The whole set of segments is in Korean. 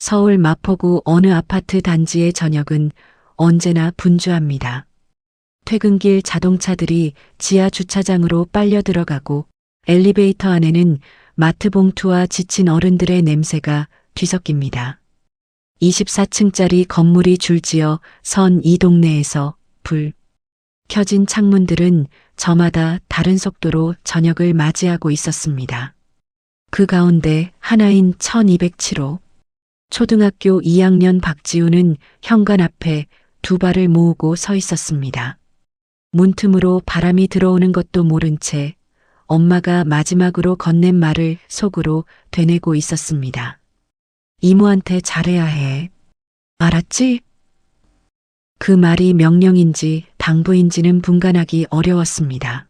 서울 마포구 어느 아파트 단지의 저녁은 언제나 분주합니다. 퇴근길 자동차들이 지하 주차장으로 빨려 들어가고 엘리베이터 안에는 마트 봉투와 지친 어른들의 냄새가 뒤섞입니다. 24층짜리 건물이 줄지어 선 이 동네에서 불 켜진 창문들은 저마다 다른 속도로 저녁을 맞이하고 있었습니다. 그 가운데 하나인 1207호. 초등학교 2학년 박지우는 현관 앞에 두 발을 모으고 서 있었습니다. 문틈으로 바람이 들어오는 것도 모른 채 엄마가 마지막으로 건넨 말을 속으로 되뇌고 있었습니다. 이모한테 잘해야 해. 알았지? 그 말이 명령인지 당부인지는 분간하기 어려웠습니다.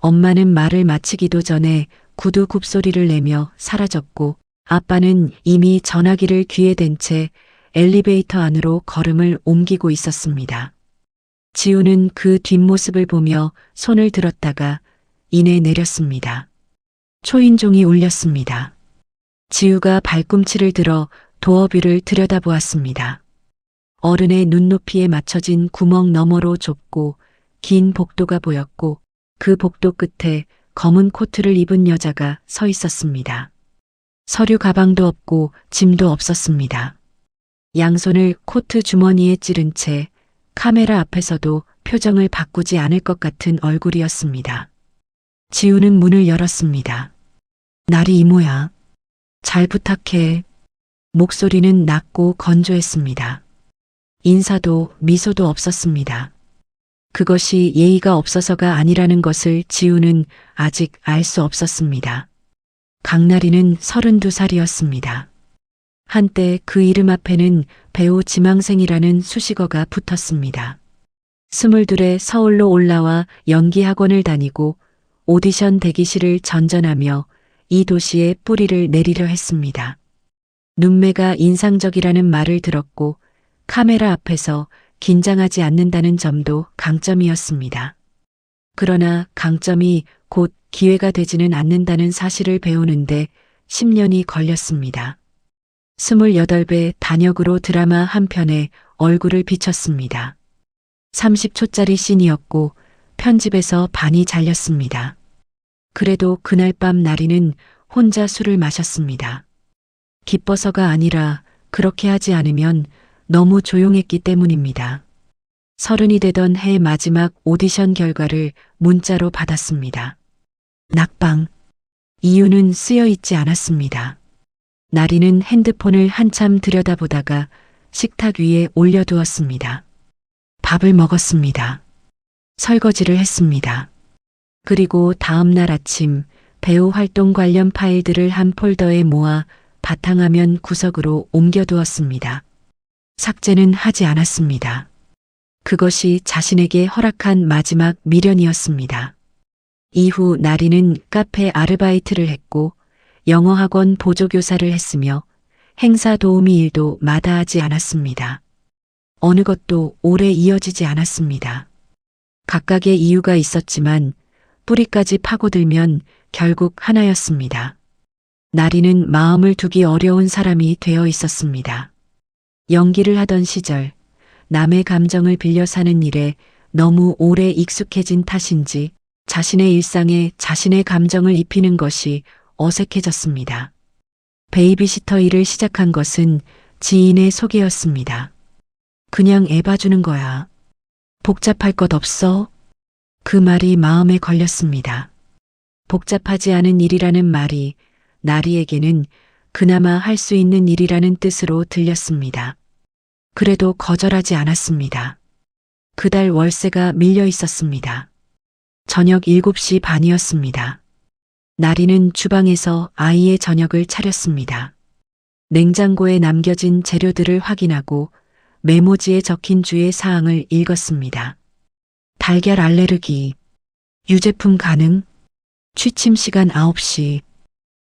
엄마는 말을 마치기도 전에 구두 굽소리를 내며 사라졌고 아빠는 이미 전화기를 귀에 댄 채 엘리베이터 안으로 걸음을 옮기고 있었습니다. 지우는 그 뒷모습을 보며 손을 들었다가 이내 내렸습니다. 초인종이 울렸습니다. 지우가 발꿈치를 들어 도어뷰를 들여다보았습니다. 어른의 눈높이에 맞춰진 구멍 너머로 좁고 긴 복도가 보였고 그 복도 끝에 검은 코트를 입은 여자가 서 있었습니다. 서류 가방도 없고 짐도 없었습니다. 양손을 코트 주머니에 찌른 채 카메라 앞에서도 표정을 바꾸지 않을 것 같은 얼굴이었습니다. 지우는 문을 열었습니다. 나리 이모야. 잘 부탁해. 목소리는 낮고 건조했습니다. 인사도 미소도 없었습니다. 그것이 예의가 없어서가 아니라는 것을 지우는 아직 알 수 없었습니다. 강나리는 32살이었습니다. 한때 그 이름 앞에는 배우 지망생이라는 수식어가 붙었습니다. 22에 서울로 올라와 연기학원을 다니고 오디션 대기실을 전전하며 이 도시에 뿌리를 내리려 했습니다. 눈매가 인상적이라는 말을 들었고 카메라 앞에서 긴장하지 않는다는 점도 강점이었습니다. 그러나 강점이 곧 기회가 되지는 않는다는 사실을 배우는데 10년이 걸렸습니다. 28배 단역으로 드라마 한 편에 얼굴을 비췄습니다. 30초짜리 씬이었고 편집에서 반이 잘렸습니다. 그래도 그날 밤 나리는 혼자 술을 마셨습니다. 기뻐서가 아니라 그렇게 하지 않으면 너무 조용했기 때문입니다. 30이 되던 해 마지막 오디션 결과를 문자로 받았습니다. 낙방. 이유는 쓰여 있지 않았습니다. 나리는 핸드폰을 한참 들여다보다가 식탁 위에 올려두었습니다. 밥을 먹었습니다. 설거지를 했습니다. 그리고 다음 날 아침 배우 활동 관련 파일들을 한 폴더에 모아 바탕화면 구석으로 옮겨두었습니다. 삭제는 하지 않았습니다. 그것이 자신에게 허락한 마지막 미련이었습니다. 이후 나리는 카페 아르바이트를 했고 영어학원 보조교사를 했으며 행사 도우미 일도 마다하지 않았습니다. 어느 것도 오래 이어지지 않았습니다. 각각의 이유가 있었지만 뿌리까지 파고들면 결국 하나였습니다. 나리는 마음을 두기 어려운 사람이 되어 있었습니다. 연기를 하던 시절 남의 감정을 빌려 사는 일에 너무 오래 익숙해진 탓인지 자신의 일상에 자신의 감정을 입히는 것이 어색해졌습니다. 베이비시터 일을 시작한 것은 지인의 소개였습니다. 그냥 애 봐주는 거야. 복잡할 것 없어? 그 말이 마음에 걸렸습니다. 복잡하지 않은 일이라는 말이 나리에게는 그나마 할 수 있는 일이라는 뜻으로 들렸습니다. 그래도 거절하지 않았습니다. 그달 월세가 밀려 있었습니다. 저녁 7시 반이었습니다. 나리는 주방에서 아이의 저녁을 차렸습니다. 냉장고에 남겨진 재료들을 확인하고 메모지에 적힌 주의 사항을 읽었습니다. 달걀 알레르기, 유제품 가능, 취침 시간 9시.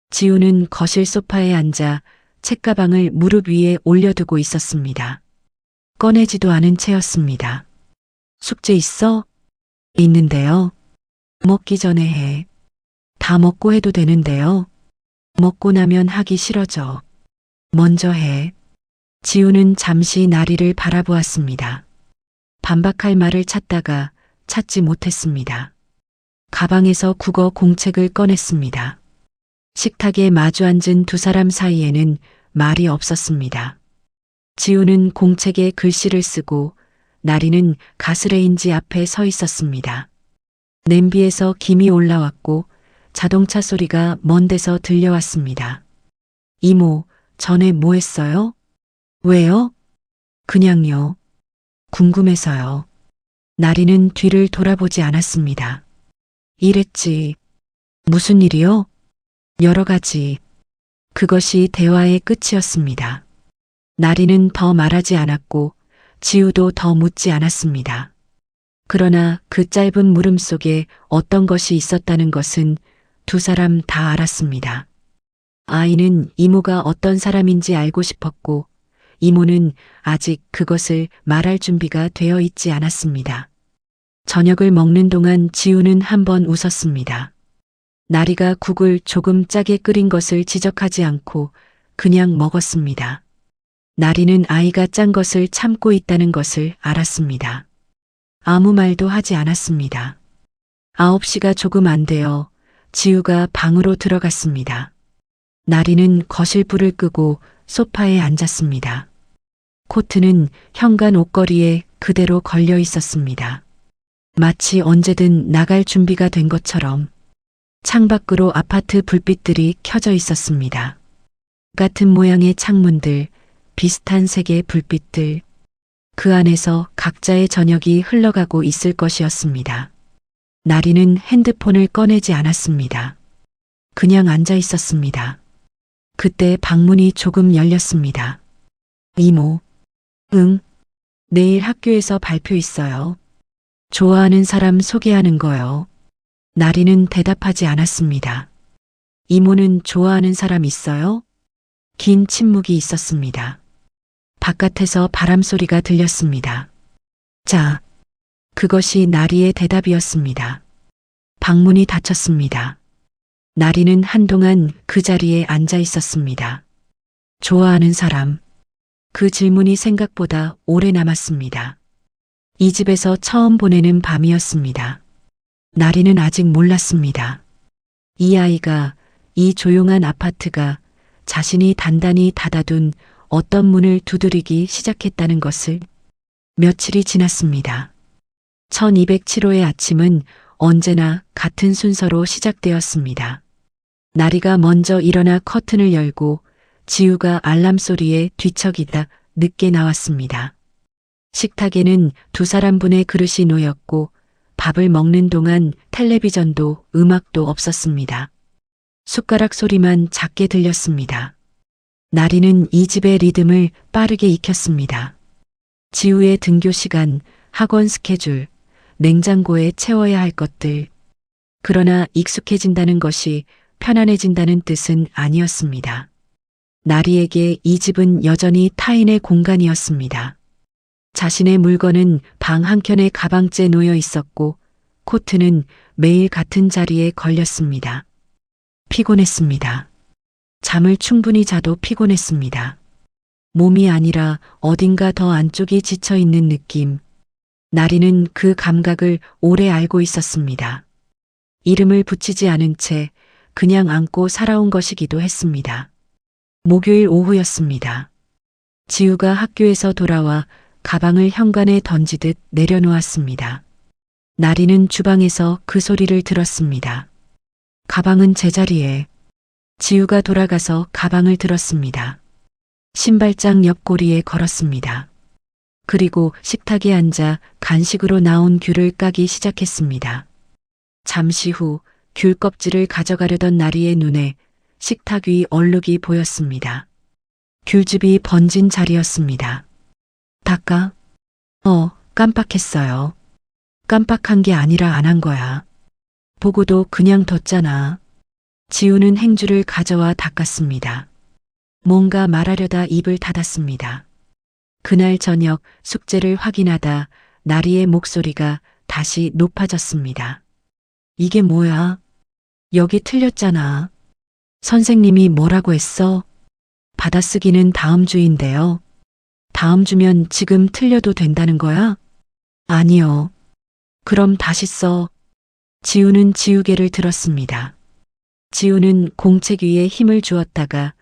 지우는 거실 소파에 앉아 책가방을 무릎 위에 올려두고 있었습니다. 꺼내지도 않은 채였습니다. 숙제 있어? 있는데요. 먹기 전에 해. 다 먹고 해도 되는데요. 먹고 나면 하기 싫어져. 먼저 해. 지우는 잠시 나리를 바라보았습니다. 반박할 말을 찾다가 찾지 못했습니다. 가방에서 국어 공책을 꺼냈습니다. 식탁에 마주 앉은 두 사람 사이에는 말이 없었습니다. 지우는 공책에 글씨를 쓰고 나리는 가스레인지 앞에 서 있었습니다. 냄비에서 김이 올라왔고 자동차 소리가 먼 데서 들려왔습니다. 이모, 전에 뭐 했어요? 왜요? 그냥요. 궁금해서요. 나리는 뒤를 돌아보지 않았습니다. 일했지. 무슨 일이요? 여러 가지. 그것이 대화의 끝이었습니다. 나리는 더 말하지 않았고 지우도 더 묻지 않았습니다. 그러나 그 짧은 물음 속에 어떤 것이 있었다는 것은 두 사람 다 알았습니다. 아이는 이모가 어떤 사람인지 알고 싶었고 이모는 아직 그것을 말할 준비가 되어 있지 않았습니다. 저녁을 먹는 동안 지우는 한번 웃었습니다. 나리가 국을 조금 짜게 끓인 것을 지적하지 않고 그냥 먹었습니다. 나리는 아이가 짠 것을 참고 있다는 것을 알았습니다. 아무 말도 하지 않았습니다. 9시가 조금 안 되어 지우가 방으로 들어갔습니다. 나리는 거실 불을 끄고 소파에 앉았습니다. 코트는 현관 옷걸이에 그대로 걸려 있었습니다. 마치 언제든 나갈 준비가 된 것처럼 창밖으로 아파트 불빛들이 켜져 있었습니다. 같은 모양의 창문들, 비슷한 색의 불빛들, 그 안에서 각자의 저녁이 흘러가고 있을 것이었습니다. 나리는 핸드폰을 꺼내지 않았습니다. 그냥 앉아 있었습니다. 그때 방문이 조금 열렸습니다. 이모. 응. 내일 학교에서 발표 있어요. 좋아하는 사람 소개하는 거요. 나리는 대답하지 않았습니다. 이모는 좋아하는 사람 있어요? 긴 침묵이 있었습니다. 바깥에서 바람 소리가 들렸습니다. 자, 그것이 나리의 대답이었습니다. 방문이 닫혔습니다. 나리는 한동안 그 자리에 앉아 있었습니다. 좋아하는 사람. 그 질문이 생각보다 오래 남았습니다. 이 집에서 처음 보내는 밤이었습니다. 나리는 아직 몰랐습니다. 이 아이가, 이 조용한 아파트가 자신이 단단히 닫아둔 어떤 문을 두드리기 시작했다는 것을. 며칠이 지났습니다. 1207호의 아침은 언제나 같은 순서로 시작되었습니다. 나리가 먼저 일어나 커튼을 열고 지우가 알람 소리에 뒤척이다 늦게 나왔습니다. 식탁에는 두 사람분의 그릇이 놓였고 밥을 먹는 동안 텔레비전도 음악도 없었습니다. 숟가락 소리만 작게 들렸습니다. 나리는 이 집의 리듬을 빠르게 익혔습니다. 지우의 등교 시간, 학원 스케줄, 냉장고에 채워야 할 것들. 그러나 익숙해진다는 것이 편안해진다는 뜻은 아니었습니다. 나리에게 이 집은 여전히 타인의 공간이었습니다. 자신의 물건은 방 한켠에 가방째 놓여 있었고 코트는 매일 같은 자리에 걸렸습니다. 피곤했습니다. 잠을 충분히 자도 피곤했습니다. 몸이 아니라 어딘가 더 안쪽이 지쳐 있는 느낌. 나리는 그 감각을 오래 알고 있었습니다. 이름을 붙이지 않은 채 그냥 안고 살아온 것이기도 했습니다. 목요일 오후였습니다. 지우가 학교에서 돌아와 가방을 현관에 던지듯 내려놓았습니다. 나리는 주방에서 그 소리를 들었습니다. 가방은 제자리에. 지우가 돌아가서 가방을 들었습니다. 신발장 옆구리에 걸었습니다. 그리고 식탁에 앉아 간식으로 나온 귤을 까기 시작했습니다. 잠시 후 귤 껍질을 가져가려던 나리의 눈에 식탁 위 얼룩이 보였습니다. 귤즙이 번진 자리였습니다. 닦아? 깜빡했어요. 깜빡한 게 아니라 안 한 거야. 보고도 그냥 뒀잖아. 지우는 행주를 가져와 닦았습니다. 뭔가 말하려다 입을 닫았습니다. 그날 저녁 숙제를 확인하다 나리의 목소리가 다시 높아졌습니다. 이게 뭐야? 여기 틀렸잖아. 선생님이 뭐라고 했어? 받아쓰기는 다음 주인데요. 다음 주면 지금 틀려도 된다는 거야? 아니요. 그럼 다시 써. 지우는 지우개를 들었습니다. 지우는 공책 위에 힘을 주었다가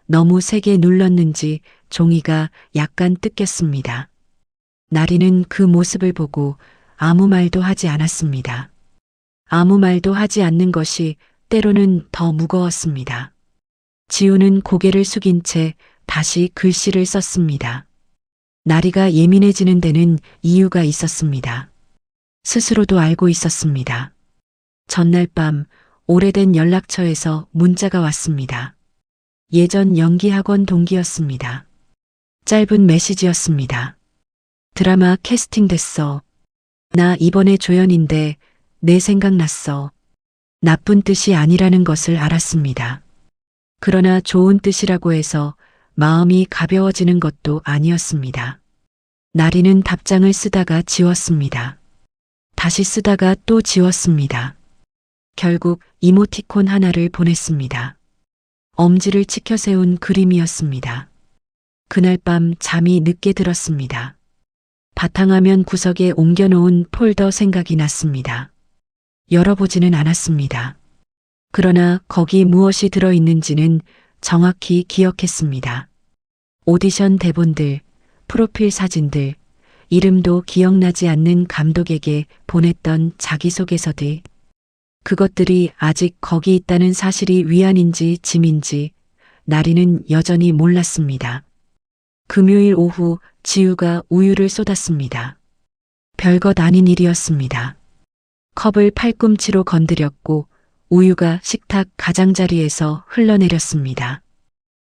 너무 세게 눌렀는지 종이가 약간 뜯겼습니다. 나리는 그 모습을 보고 아무 말도 하지 않았습니다. 아무 말도 하지 않는 것이 때로는 더 무거웠습니다. 지우는 고개를 숙인 채 다시 글씨를 썼습니다. 나리가 예민해지는 데는 이유가 있었습니다. 스스로도 알고 있었습니다. 전날 밤 오래된 연락처에서 문자가 왔습니다. 예전 연기학원 동기였습니다. 짧은 메시지였습니다. 드라마 캐스팅 됐어. 나 이번에 조연인데 내 생각났어. 나쁜 뜻이 아니라는 것을 알았습니다. 그러나 좋은 뜻이라고 해서 마음이 가벼워지는 것도 아니었습니다. 나리는 답장을 쓰다가 지웠습니다. 다시 쓰다가 또 지웠습니다. 결국 이모티콘 하나를 보냈습니다. 엄지를 치켜 세운 그림이었습니다. 그날 밤 잠이 늦게 들었습니다. 바탕화면 구석에 옮겨놓은 폴더 생각이 났습니다. 열어보지는 않았습니다. 그러나 거기 무엇이 들어있는지는 정확히 기억했습니다. 오디션 대본들, 프로필 사진들, 이름도 기억나지 않는 감독에게 보냈던 자기소개서들. 그것들이 아직 거기 있다는 사실이 위안인지 짐인지 나리는 여전히 몰랐습니다. 금요일 오후 지우가 우유를 쏟았습니다. 별것 아닌 일이었습니다. 컵을 팔꿈치로 건드렸고 우유가 식탁 가장자리에서 흘러내렸습니다.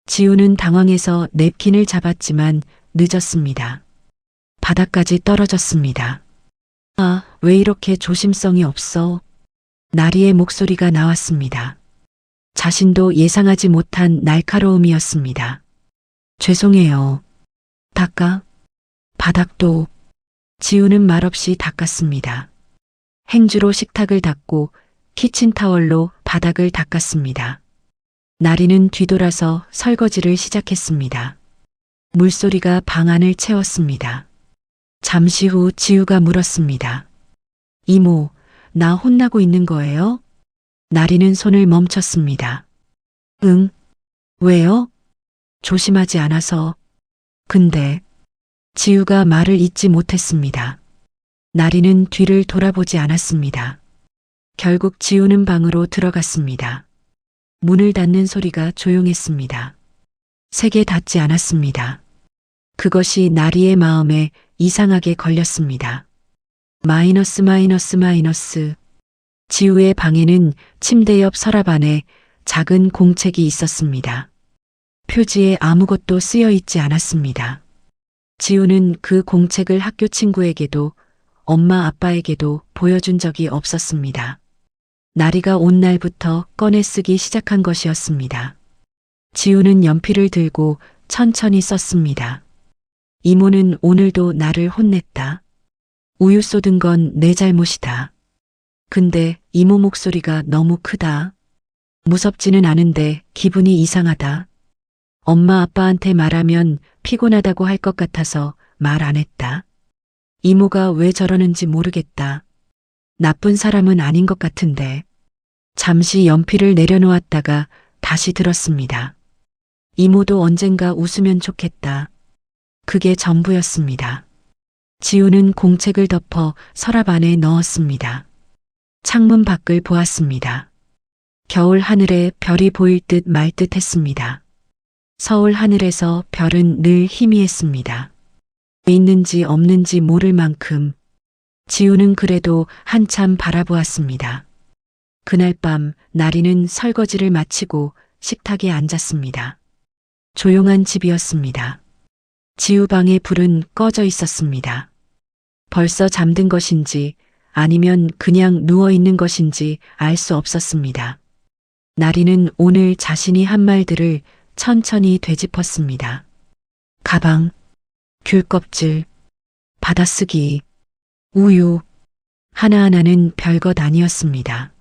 지우는 당황해서 냅킨을 잡았지만 늦었습니다. 바닥까지 떨어졌습니다. 아, 왜 이렇게 조심성이 없어? 나리의 목소리가 나왔습니다. 자신도 예상하지 못한 날카로움이었습니다. 죄송해요. 닦아? 바닥도. 지우는 말없이 닦았습니다. 행주로 식탁을 닦고 키친타월로 바닥을 닦았습니다. 나리는 뒤돌아서 설거지를 시작했습니다. 물소리가 방 안을 채웠습니다. 잠시 후 지우가 물었습니다. 이모, 나 혼나고 있는 거예요? 나리는 손을 멈췄습니다. 응. 왜요? 조심하지 않아서. 근데 지우가 말을 잇지 못했습니다. 나리는 뒤를 돌아보지 않았습니다. 결국 지우는 방으로 들어갔습니다. 문을 닫는 소리가 조용했습니다. 세게 닿지 않았습니다. 그것이 나리의 마음에 이상하게 걸렸습니다. 마이너스 마이너스 마이너스. 지우의 방에는 침대 옆 서랍 안에 작은 공책이 있었습니다. 표지에 아무것도 쓰여 있지 않았습니다. 지우는 그 공책을 학교 친구에게도 엄마 아빠에게도 보여준 적이 없었습니다. 나리가 온 날부터 꺼내 쓰기 시작한 것이었습니다. 지우는 연필을 들고 천천히 썼습니다. 이모는 오늘도 나를 혼냈다. 우유 쏟은 건 내 잘못이다. 근데 이모 목소리가 너무 크다. 무섭지는 않은데 기분이 이상하다. 엄마 아빠한테 말하면 피곤하다고 할 것 같아서 말 안 했다. 이모가 왜 저러는지 모르겠다. 나쁜 사람은 아닌 것 같은데. 잠시 연필을 내려놓았다가 다시 들었습니다. 이모도 언젠가 웃으면 좋겠다. 그게 전부였습니다. 지우는 공책을 덮어 서랍 안에 넣었습니다. 창문 밖을 보았습니다. 겨울 하늘에 별이 보일 듯 말 듯 했습니다. 서울 하늘에서 별은 늘 희미했습니다. 있는지 없는지 모를 만큼. 지우는 그래도 한참 바라보았습니다. 그날 밤 나리는 설거지를 마치고 식탁에 앉았습니다. 조용한 집이었습니다. 지우 방의 불은 꺼져 있었습니다. 벌써 잠든 것인지 아니면 그냥 누워 있는 것인지 알 수 없었습니다. 나리는 오늘 자신이 한 말들을 천천히 되짚었습니다. 가방, 귤 껍질, 받아쓰기, 우유, 하나하나는 별것 아니었습니다.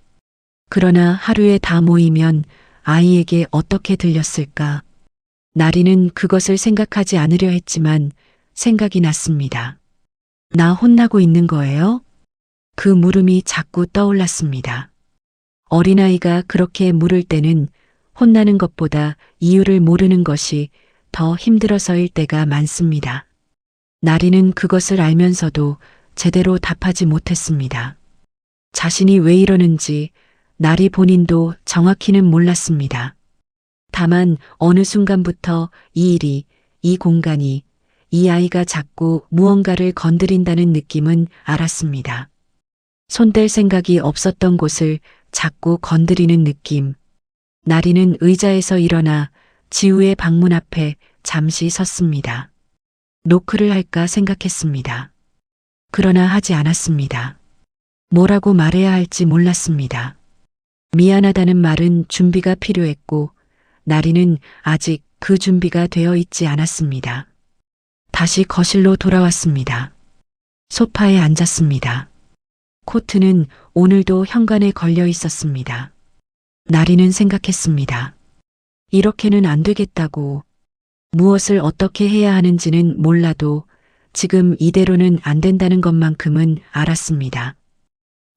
그러나 하루에 다 모이면 아이에게 어떻게 들렸을까? 나리는 그것을 생각하지 않으려 했지만 생각이 났습니다. 나 혼나고 있는 거예요? 그 물음이 자꾸 떠올랐습니다. 어린아이가 그렇게 물을 때는 혼나는 것보다 이유를 모르는 것이 더 힘들어서일 때가 많습니다. 나리는 그것을 알면서도 제대로 답하지 못했습니다. 자신이 왜 이러는지 나리 본인도 정확히는 몰랐습니다. 다만 어느 순간부터 이 일이, 이 공간이, 이 아이가 자꾸 무언가를 건드린다는 느낌은 알았습니다. 손댈 생각이 없었던 곳을 자꾸 건드리는 느낌. 나리는 의자에서 일어나 지우의 방문 앞에 잠시 섰습니다. 노크를 할까 생각했습니다. 그러나 하지 않았습니다. 뭐라고 말해야 할지 몰랐습니다. 미안하다는 말은 준비가 필요했고 나리는 아직 그 준비가 되어 있지 않았습니다. 다시 거실로 돌아왔습니다. 소파에 앉았습니다. 코트는 오늘도 현관에 걸려 있었습니다. 나리는 생각했습니다. 이렇게는 안 되겠다고. 무엇을 어떻게 해야 하는지는 몰라도 지금 이대로는 안 된다는 것만큼은 알았습니다.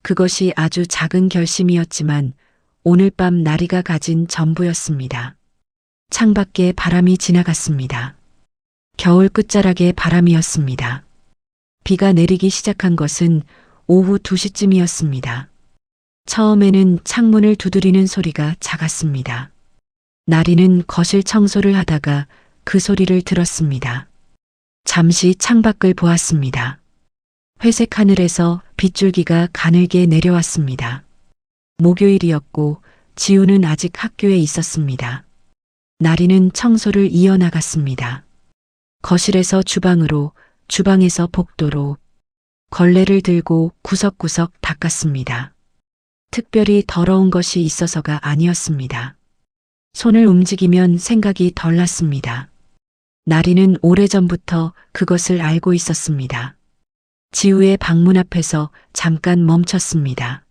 그것이 아주 작은 결심이었지만 오늘 밤 나리가 가진 전부였습니다. 창밖에 바람이 지나갔습니다. 겨울 끝자락의 바람이었습니다. 비가 내리기 시작한 것은 오후 2시쯤이었습니다. 처음에는 창문을 두드리는 소리가 작았습니다. 나리는 거실 청소를 하다가 그 소리를 들었습니다. 잠시 창밖을 보았습니다. 회색 하늘에서 빗줄기가 가늘게 내려왔습니다. 목요일이었고 지우는 아직 학교에 있었습니다. 나리는 청소를 이어나갔습니다. 거실에서 주방으로, 주방에서 복도로, 걸레를 들고 구석구석 닦았습니다. 특별히 더러운 것이 있어서가 아니었습니다. 손을 움직이면 생각이 덜 났습니다. 나리는 오래전부터 그것을 알고 있었습니다. 지우의 방문 앞에서 잠깐 멈췄습니다.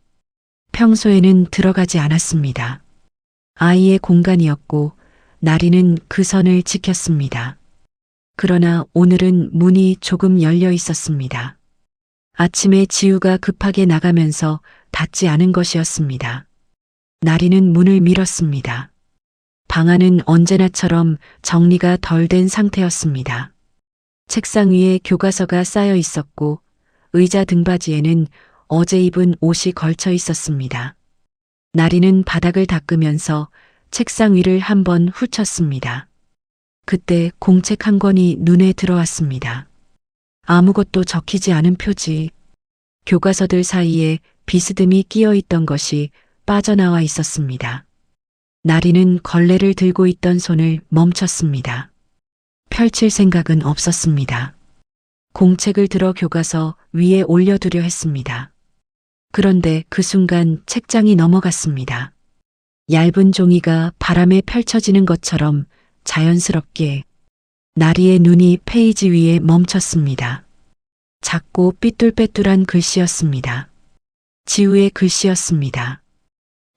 평소에는 들어가지 않았습니다. 아이의 공간이었고 나리는 그 선을 지켰습니다. 그러나 오늘은 문이 조금 열려 있었습니다. 아침에 지우가 급하게 나가면서 닫지 않은 것이었습니다. 나리는 문을 밀었습니다. 방 안은 언제나처럼 정리가 덜 된 상태였습니다. 책상 위에 교과서가 쌓여 있었고 의자 등받이에는 어제 입은 옷이 걸쳐 있었습니다. 나리는 바닥을 닦으면서 책상 위를 한번 훑었습니다. 그때 공책 한 권이 눈에 들어왔습니다. 아무것도 적히지 않은 표지. 교과서들 사이에 비스듬히 끼어 있던 것이 빠져나와 있었습니다. 나리는 걸레를 들고 있던 손을 멈췄습니다. 펼칠 생각은 없었습니다. 공책을 들어 교과서 위에 올려두려 했습니다. 그런데 그 순간 책장이 넘어갔습니다. 얇은 종이가 바람에 펼쳐지는 것처럼 자연스럽게 나리의 눈이 페이지 위에 멈췄습니다. 작고 삐뚤빼뚤한 글씨였습니다. 지우의 글씨였습니다.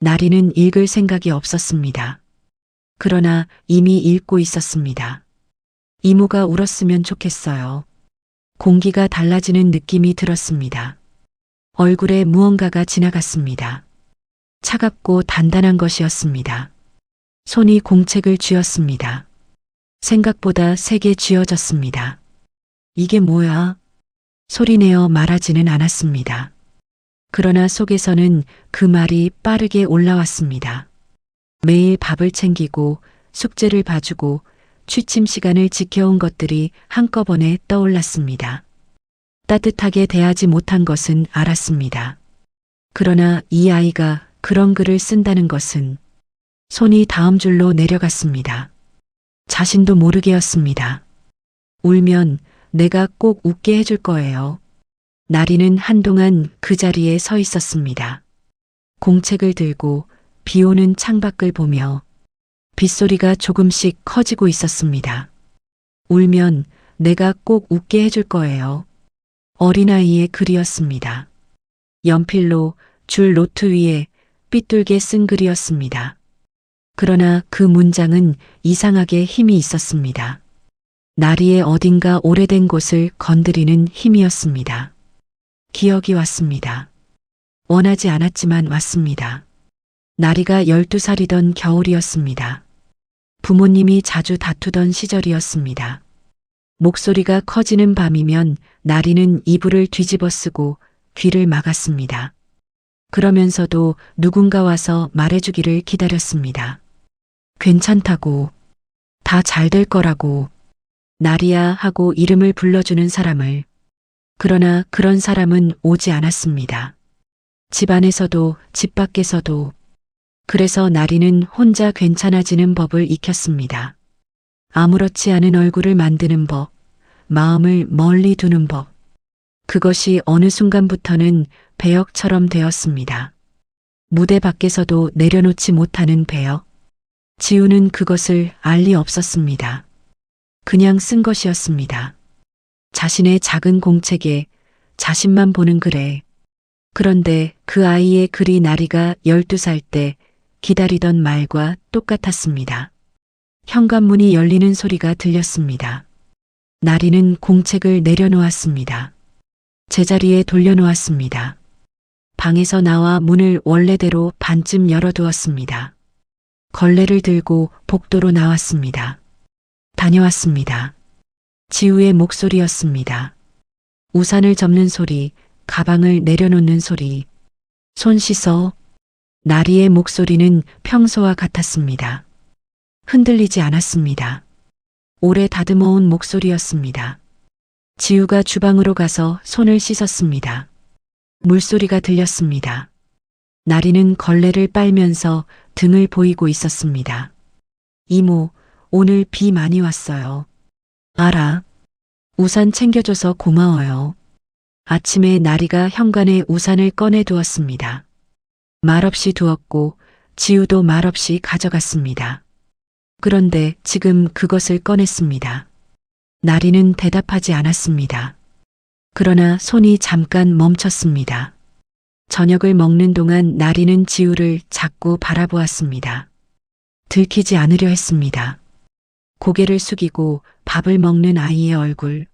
나리는 읽을 생각이 없었습니다. 그러나 이미 읽고 있었습니다. 이모가 울었으면 좋겠어요. 공기가 달라지는 느낌이 들었습니다. 얼굴에 무언가가 지나갔습니다. 차갑고 단단한 것이었습니다. 손이 공책을 쥐었습니다. 생각보다 세게 쥐어졌습니다. 이게 뭐야? 소리내어 말하지는 않았습니다. 그러나 속에서는 그 말이 빠르게 올라왔습니다. 매일 밥을 챙기고 숙제를 봐주고 취침 시간을 지켜온 것들이 한꺼번에 떠올랐습니다. 따뜻하게 대하지 못한 것은 알았습니다. 그러나 이 아이가 그런 글을 쓴다는 것은 손이 다음 줄로 내려갔습니다. 자신도 모르게였습니다. 울면 내가 꼭 웃게 해줄 거예요. 나리는 한동안 그 자리에 서 있었습니다. 공책을 들고 비 오는 창밖을 보며 빗소리가 조금씩 커지고 있었습니다. 울면 내가 꼭 웃게 해줄 거예요. 어린아이의 글이었습니다. 연필로 줄 노트 위에 삐뚤게 쓴 글이었습니다. 그러나 그 문장은 이상하게 힘이 있었습니다. 나리의 어딘가 오래된 곳을 건드리는 힘이었습니다. 기억이 왔습니다. 원하지 않았지만 왔습니다. 나리가 12살이던 겨울이었습니다. 부모님이 자주 다투던 시절이었습니다. 목소리가 커지는 밤이면 나리는 이불을 뒤집어 쓰고 귀를 막았습니다. 그러면서도 누군가 와서 말해주기를 기다렸습니다. 괜찮다고, 다 잘 될 거라고, 나리야 하고 이름을 불러주는 사람을. 그러나 그런 사람은 오지 않았습니다. 집 안에서도 집 밖에서도. 그래서 나리는 혼자 괜찮아지는 법을 익혔습니다. 아무렇지 않은 얼굴을 만드는 법, 마음을 멀리 두는 법. 그것이 어느 순간부터는 배역처럼 되었습니다. 무대 밖에서도 내려놓지 못하는 배역. 지우는 그것을 알 리 없었습니다. 그냥 쓴 것이었습니다. 자신의 작은 공책에 자신만 보는 글에. 그런데 그 아이의 글이 나리가 12살 때 기다리던 말과 똑같았습니다. 현관문이 열리는 소리가 들렸습니다. 나리는 공책을 내려놓았습니다. 제자리에 돌려놓았습니다. 방에서 나와 문을 원래대로 반쯤 열어두었습니다. 걸레를 들고 복도로 나왔습니다. 다녀왔습니다. 지우의 목소리였습니다. 우산을 접는 소리, 가방을 내려놓는 소리. 손 씻어. 나리의 목소리는 평소와 같았습니다. 흔들리지 않았습니다. 오래 다듬어온 목소리였습니다. 지우가 주방으로 가서 손을 씻었습니다. 물소리가 들렸습니다. 나리는 걸레를 빨면서 등을 보이고 있었습니다. 이모, 오늘 비 많이 왔어요. 알아. 우산 챙겨줘서 고마워요. 아침에 나리가 현관에 우산을 꺼내 두었습니다. 말없이 두었고 지우도 말없이 가져갔습니다. 그런데 지금 그것을 꺼냈습니다. 나리는 대답하지 않았습니다. 그러나 손이 잠깐 멈췄습니다. 저녁을 먹는 동안 나리는 지우를 자꾸 바라보았습니다. 들키지 않으려 했습니다. 고개를 숙이고 밥을 먹는 아이의 얼굴.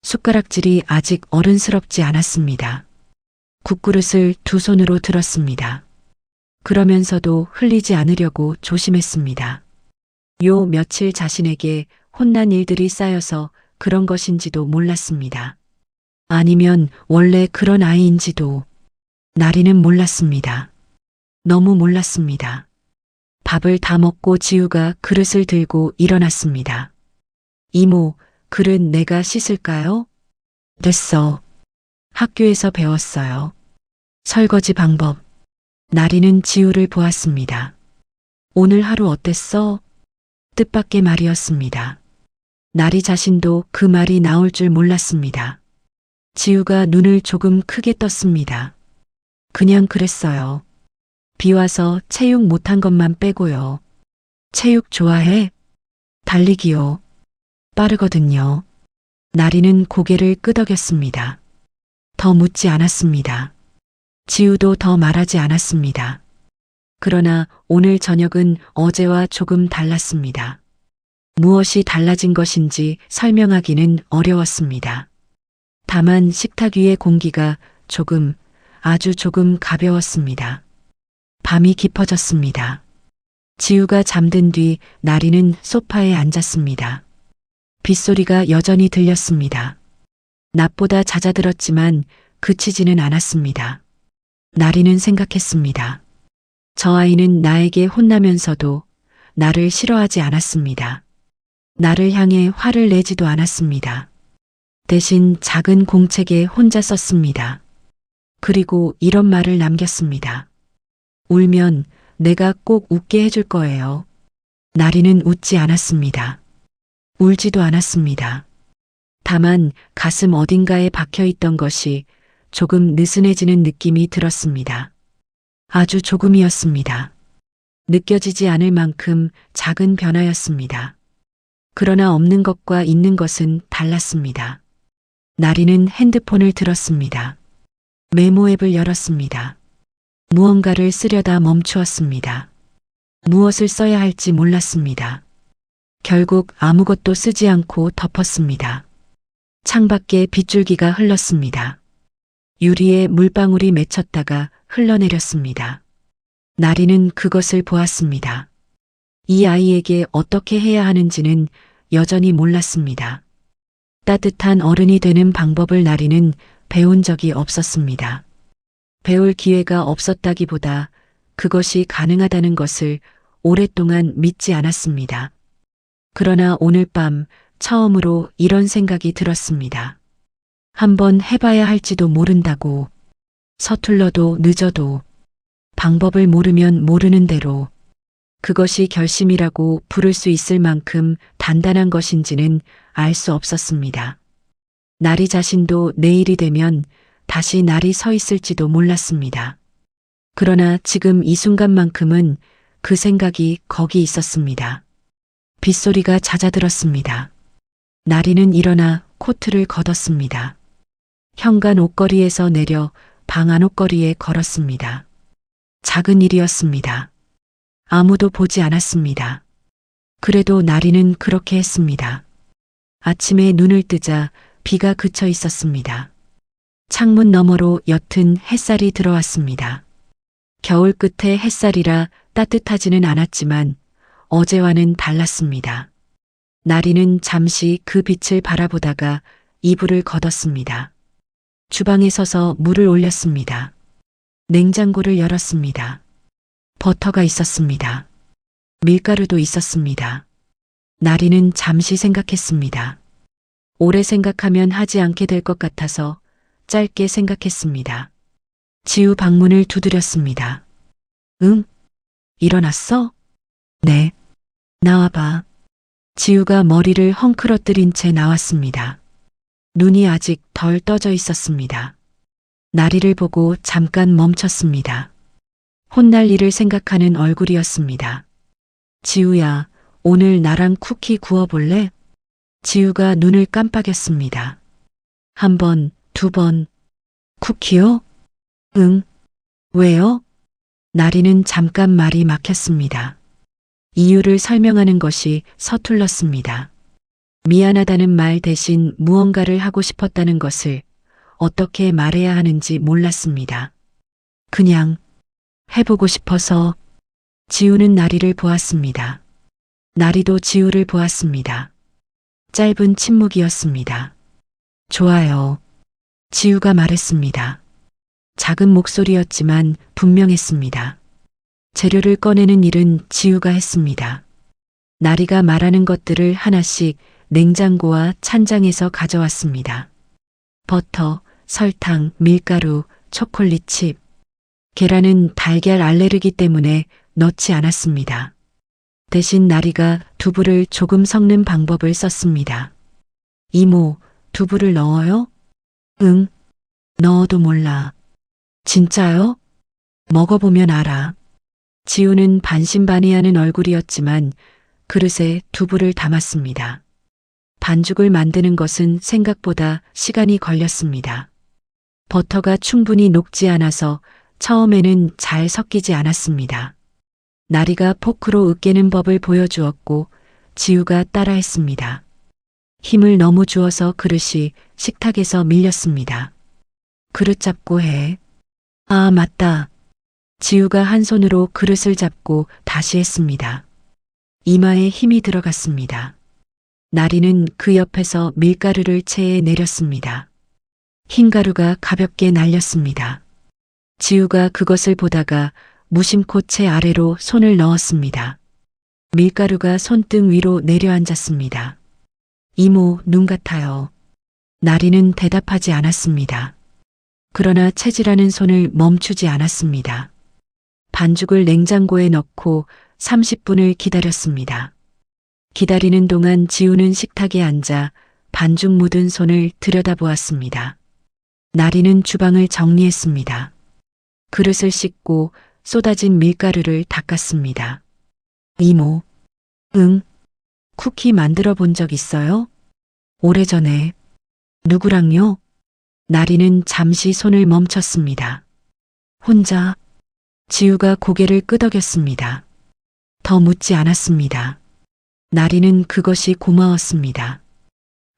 숟가락질이 아직 어른스럽지 않았습니다. 국그릇을 두 손으로 들었습니다. 그러면서도 흘리지 않으려고 조심했습니다. 요 며칠 자신에게 혼난 일들이 쌓여서 그런 것인지도 몰랐습니다. 아니면 원래 그런 아이인지도. 나리는 몰랐습니다. 너무 몰랐습니다. 밥을 다 먹고 지우가 그릇을 들고 일어났습니다. 이모, 그릇 내가 씻을까요? 됐어. 학교에서 배웠어요. 설거지 방법. 나리는 지우를 보았습니다. 오늘 하루 어땠어? 뜻밖의 말이었습니다. 나리 자신도 그 말이 나올 줄 몰랐습니다. 지우가 눈을 조금 크게 떴습니다. 그냥 그랬어요. 비 와서 체육 못한 것만 빼고요. 체육 좋아해? 달리기요. 빠르거든요. 나리는 고개를 끄덕였습니다. 더 묻지 않았습니다. 지우도 더 말하지 않았습니다. 그러나 오늘 저녁은 어제와 조금 달랐습니다. 무엇이 달라진 것인지 설명하기는 어려웠습니다. 다만 식탁 위의 공기가 조금, 아주 조금 가벼웠습니다. 밤이 깊어졌습니다. 지우가 잠든 뒤 나리는 소파에 앉았습니다. 빗소리가 여전히 들렸습니다. 낮보다 잦아들었지만 그치지는 않았습니다. 나리는 생각했습니다. 저 아이는 나에게 혼나면서도 나를 싫어하지 않았습니다. 나를 향해 화를 내지도 않았습니다. 대신 작은 공책에 혼자 썼습니다. 그리고 이런 말을 남겼습니다. 울면 내가 꼭 웃게 해줄 거예요. 나리는 웃지 않았습니다. 울지도 않았습니다. 다만 가슴 어딘가에 박혀있던 것이 조금 느슨해지는 느낌이 들었습니다. 아주 조금이었습니다. 느껴지지 않을 만큼 작은 변화였습니다. 그러나 없는 것과 있는 것은 달랐습니다. 나리는 핸드폰을 들었습니다. 메모 앱을 열었습니다. 무언가를 쓰려다 멈추었습니다. 무엇을 써야 할지 몰랐습니다. 결국 아무것도 쓰지 않고 덮었습니다. 창밖에 빗줄기가 흘렀습니다. 유리에 물방울이 맺혔다가 흘러내렸습니다. 나리는 그것을 보았습니다. 이 아이에게 어떻게 해야 하는지는 여전히 몰랐습니다. 따뜻한 어른이 되는 방법을 나리는 배운 적이 없었습니다. 배울 기회가 없었다기보다 그것이 가능하다는 것을 오랫동안 믿지 않았습니다. 그러나 오늘 밤 처음으로 이런 생각이 들었습니다. 한번 해봐야 할지도 모른다고. 서툴러도 늦어도 방법을 모르면 모르는 대로 그것이 결심이라고 부를 수 있을 만큼 단단한 것인지는 알 수 없었습니다. 나리 자신도 내일이 되면 다시 날이 서 있을지도 몰랐습니다. 그러나 지금 이 순간만큼은 그 생각이 거기 있었습니다. 빗소리가 잦아들었습니다. 나리는 일어나 코트를 걷었습니다. 현관 옷걸이에서 내려 방 안 옷걸이에 걸었습니다. 작은 일이었습니다. 아무도 보지 않았습니다. 그래도 나리는 그렇게 했습니다. 아침에 눈을 뜨자 비가 그쳐 있었습니다. 창문 너머로 옅은 햇살이 들어왔습니다. 겨울 끝의 햇살이라 따뜻하지는 않았지만 어제와는 달랐습니다. 나리는 잠시 그 빛을 바라보다가 이불을 걷었습니다. 주방에 서서 물을 올렸습니다. 냉장고를 열었습니다. 버터가 있었습니다. 밀가루도 있었습니다. 나리는 잠시 생각했습니다. 오래 생각하면 하지 않게 될 것 같아서 짧게 생각했습니다. 지우 방문을 두드렸습니다. 응? 일어났어? 네. 나와봐. 지우가 머리를 헝클어뜨린 채 나왔습니다. 눈이 아직 덜 떠져 있었습니다. 나리를 보고 잠깐 멈췄습니다. 혼날 일을 생각하는 얼굴이었습니다. 지우야, 오늘 나랑 쿠키 구워볼래? 지우가 눈을 깜빡였습니다. 한 번, 두 번. 쿠키요? 응. 왜요? 나리는 잠깐 말이 막혔습니다. 이유를 설명하는 것이 서툴렀습니다. 미안하다는 말 대신 무언가를 하고 싶었다는 것을 어떻게 말해야 하는지 몰랐습니다. 그냥 해보고 싶어서. 지우는 나리를 보았습니다. 나리도 지우를 보았습니다. 짧은 침묵이었습니다. 좋아요. 지우가 말했습니다. 작은 목소리였지만 분명했습니다. 재료를 꺼내는 일은 지우가 했습니다. 나리가 말하는 것들을 하나씩 냉장고와 찬장에서 가져왔습니다. 버터, 설탕, 밀가루, 초콜릿 칩. 계란은 달걀 알레르기 때문에 넣지 않았습니다. 대신 나리가 두부를 조금 섞는 방법을 썼습니다. 이모, 두부를 넣어요? 응. 넣어도 몰라. 진짜요? 먹어보면 알아. 지우는 반신반의하는 얼굴이었지만 그릇에 두부를 담았습니다. 반죽을 만드는 것은 생각보다 시간이 걸렸습니다. 버터가 충분히 녹지 않아서 처음에는 잘 섞이지 않았습니다. 나리가 포크로 으깨는 법을 보여주었고 지우가 따라했습니다. 힘을 너무 주어서 그릇이 식탁에서 밀렸습니다. 그릇 잡고 해. 아, 맞다. 지우가 한 손으로 그릇을 잡고 다시 했습니다. 이마에 힘이 들어갔습니다. 나리는 그 옆에서 밀가루를 체에 내렸습니다. 흰 가루가 가볍게 날렸습니다. 지우가 그것을 보다가 무심코 채 아래로 손을 넣었습니다. 밀가루가 손등 위로 내려앉았습니다. 이모, 눈 같아요. 나리는 대답하지 않았습니다. 그러나 채질하는 손을 멈추지 않았습니다. 반죽을 냉장고에 넣고 30분을 기다렸습니다. 기다리는 동안 지우는 식탁에 앉아 반죽 묻은 손을 들여다보았습니다. 나리는 주방을 정리했습니다. 그릇을 씻고 쏟아진 밀가루를 닦았습니다. 이모. 응. 쿠키 만들어 본 적 있어요? 오래전에. 누구랑요? 나리는 잠시 손을 멈췄습니다. 혼자. 지우가 고개를 끄덕였습니다. 더 묻지 않았습니다. 나리는 그것이 고마웠습니다.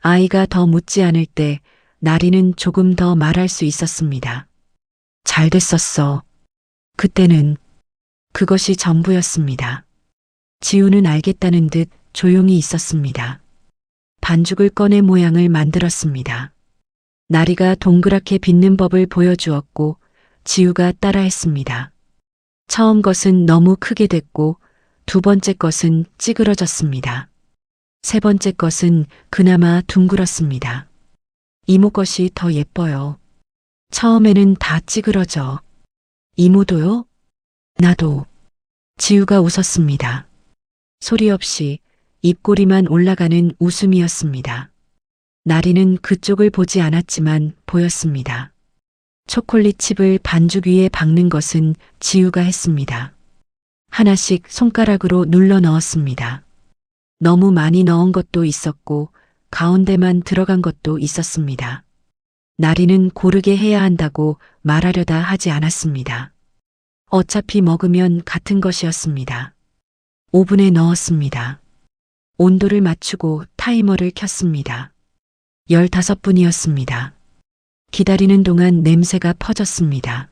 아이가 더 묻지 않을 때 나리는 조금 더 말할 수 있었습니다. 잘 됐었어. 그때는 그것이 전부였습니다. 지우는 알겠다는 듯 조용히 있었습니다. 반죽을 꺼내 모양을 만들었습니다. 나리가 동그랗게 빚는 법을 보여주었고 지우가 따라했습니다. 처음 것은 너무 크게 됐고 두 번째 것은 찌그러졌습니다. 세 번째 것은 그나마 둥글었습니다. 이모 것이 더 예뻐요. 처음에는 다 찌그러져. 이모도요? 나도. 지우가 웃었습니다. 소리 없이 입꼬리만 올라가는 웃음이었습니다. 나리는 그쪽을 보지 않았지만 보였습니다. 초콜릿 칩을 반죽 위에 박는 것은 지우가 했습니다. 하나씩 손가락으로 눌러 넣었습니다. 너무 많이 넣은 것도 있었고 가운데만 들어간 것도 있었습니다. 나리는 고르게 해야 한다고 말하려다 하지 않았습니다. 어차피 먹으면 같은 것이었습니다. 오븐에 넣었습니다. 온도를 맞추고 타이머를 켰습니다. 15분이었습니다. 기다리는 동안 냄새가 퍼졌습니다.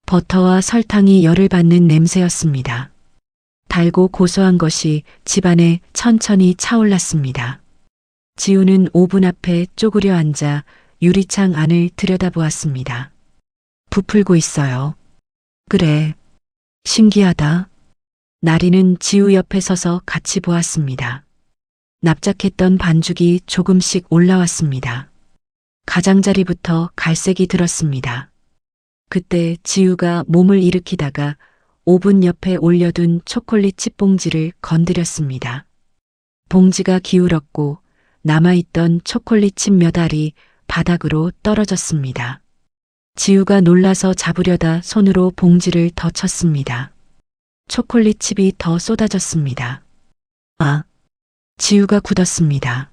버터와 설탕이 열을 받는 냄새였습니다. 달고 고소한 것이 집안에 천천히 차올랐습니다. 지우는 오븐 앞에 쪼그려 앉아 유리창 안을 들여다보았습니다. 부풀고 있어요. 그래. 신기하다. 나리는 지우 옆에 서서 같이 보았습니다. 납작했던 반죽이 조금씩 올라왔습니다. 가장자리부터 갈색이 들었습니다. 그때 지우가 몸을 일으키다가 오븐 옆에 올려둔 초콜릿 칩 봉지를 건드렸습니다. 봉지가 기울었고 남아있던 초콜릿 칩 몇 알이 바닥으로 떨어졌습니다. 지우가 놀라서 잡으려다 손으로 봉지를 더 쳤습니다. 초콜릿 칩이 더 쏟아졌습니다. 아! 지우가 굳었습니다.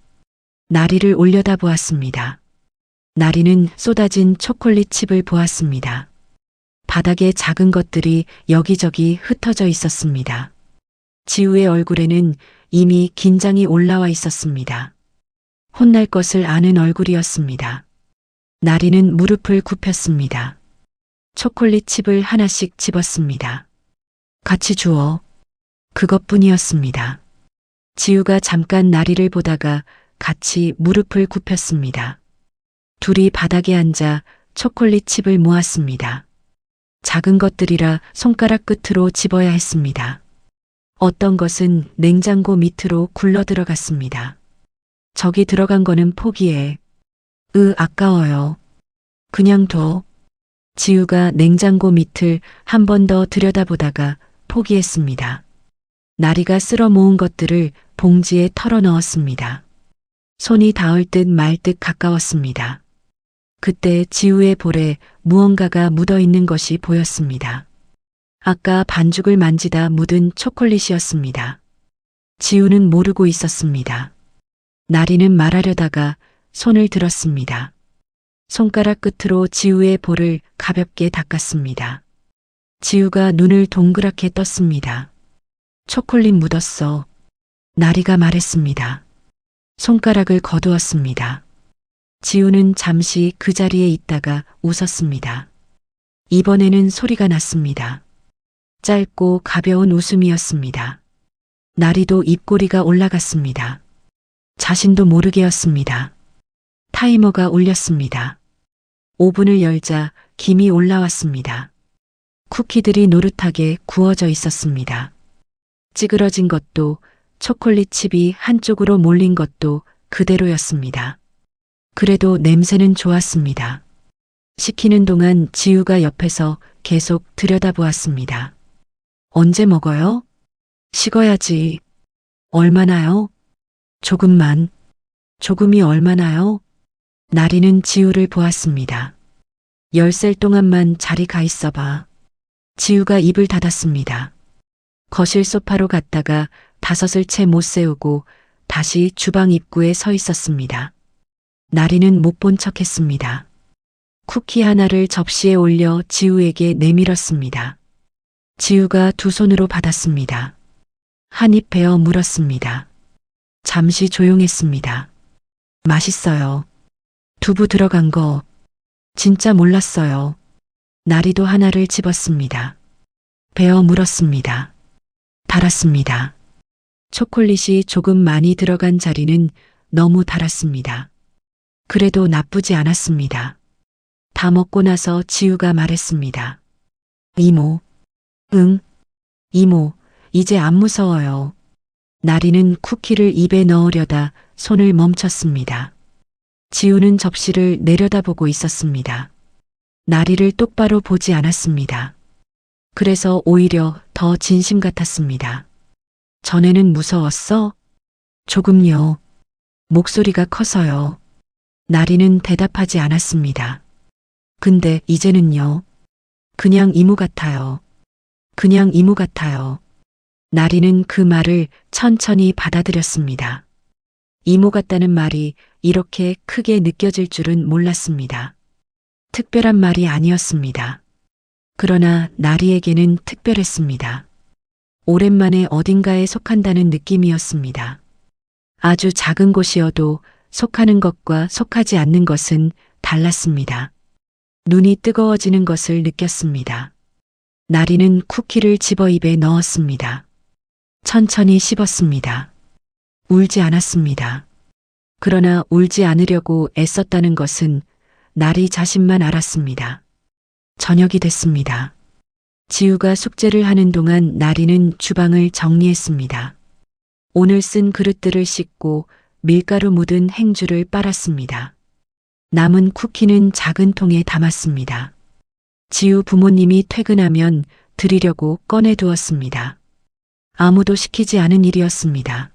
나리를 올려다보았습니다. 나리는 쏟아진 초콜릿 칩을 보았습니다. 바닥에 작은 것들이 여기저기 흩어져 있었습니다. 지우의 얼굴에는 이미 긴장이 올라와 있었습니다. 혼날 것을 아는 얼굴이었습니다. 나리는 무릎을 굽혔습니다. 초콜릿 칩을 하나씩 집었습니다. 같이 주워. 그것뿐이었습니다. 지우가 잠깐 나리를 보다가 같이 무릎을 굽혔습니다. 둘이 바닥에 앉아 초콜릿 칩을 모았습니다. 작은 것들이라 손가락 끝으로 집어야 했습니다. 어떤 것은 냉장고 밑으로 굴러 들어갔습니다. 저기 들어간 거는 포기해. 아까워요. 그냥 둬. 지우가 냉장고 밑을 한 번 더 들여다보다가 포기했습니다. 나리가 쓸어 모은 것들을 봉지에 털어 넣었습니다. 손이 닿을 듯 말 듯 가까웠습니다. 그때 지우의 볼에 무언가가 묻어 있는 것이 보였습니다. 아까 반죽을 만지다 묻은 초콜릿이었습니다. 지우는 모르고 있었습니다. 나리는 말하려다가 손을 들었습니다. 손가락 끝으로 지우의 볼을 가볍게 닦았습니다. 지우가 눈을 동그랗게 떴습니다. 초콜릿 묻었어. 나리가 말했습니다. 손가락을 거두었습니다. 지우는 잠시 그 자리에 있다가 웃었습니다. 이번에는 소리가 났습니다. 짧고 가벼운 웃음이었습니다. 나리도 입꼬리가 올라갔습니다. 자신도 모르게였습니다. 타이머가 울렸습니다. 오븐을 열자 김이 올라왔습니다. 쿠키들이 노릇하게 구워져 있었습니다. 찌그러진 것도 초콜릿 칩이 한쪽으로 몰린 것도 그대로였습니다. 그래도 냄새는 좋았습니다. 식히는 동안 지우가 옆에서 계속 들여다보았습니다. 언제 먹어요? 식어야지. 얼마나요? 조금만. 조금이 얼마나요? 나리는 지우를 보았습니다. 10살 동안만 자리 가 있어봐. 지우가 입을 닫았습니다. 거실 소파로 갔다가 5을 채 못 세우고 다시 주방 입구에 서 있었습니다. 나리는 못 본 척했습니다. 쿠키 하나를 접시에 올려 지우에게 내밀었습니다. 지우가 두 손으로 받았습니다. 한 입 베어 물었습니다. 잠시 조용했습니다. 맛있어요. 두부 들어간 거 진짜 몰랐어요. 나리도 하나를 집었습니다. 베어 물었습니다. 달았습니다. 초콜릿이 조금 많이 들어간 자리는 너무 달았습니다. 그래도 나쁘지 않았습니다. 다 먹고 나서 지우가 말했습니다. 이모. 응. 이모, 이제 안 무서워요. 나리는 쿠키를 입에 넣으려다 손을 멈췄습니다. 지우는 접시를 내려다보고 있었습니다. 나리를 똑바로 보지 않았습니다. 그래서 오히려 더 진심 같았습니다. 전에는 무서웠어? 조금요. 목소리가 커서요. 나리는 대답하지 않았습니다. 근데 이제는요. 그냥 이모 같아요. 그냥 이모 같아요. 나리는 그 말을 천천히 받아들였습니다. 이모 같다는 말이 이렇게 크게 느껴질 줄은 몰랐습니다. 특별한 말이 아니었습니다. 그러나 나리에게는 특별했습니다. 오랜만에 어딘가에 속한다는 느낌이었습니다. 아주 작은 곳이어도 속하는 것과 속하지 않는 것은 달랐습니다. 눈이 뜨거워지는 것을 느꼈습니다. 나리는 쿠키를 집어 입에 넣었습니다. 천천히 씹었습니다. 울지 않았습니다. 그러나 울지 않으려고 애썼다는 것은 나리 자신만 알았습니다. 저녁이 됐습니다. 지우가 숙제를 하는 동안 나리는 주방을 정리했습니다. 오늘 쓴 그릇들을 씻고 밀가루 묻은 행주를 빨았습니다. 남은 쿠키는 작은 통에 담았습니다. 지우 부모님이 퇴근하면 드리려고 꺼내두었습니다. 아무도 시키지 않은 일이었습니다.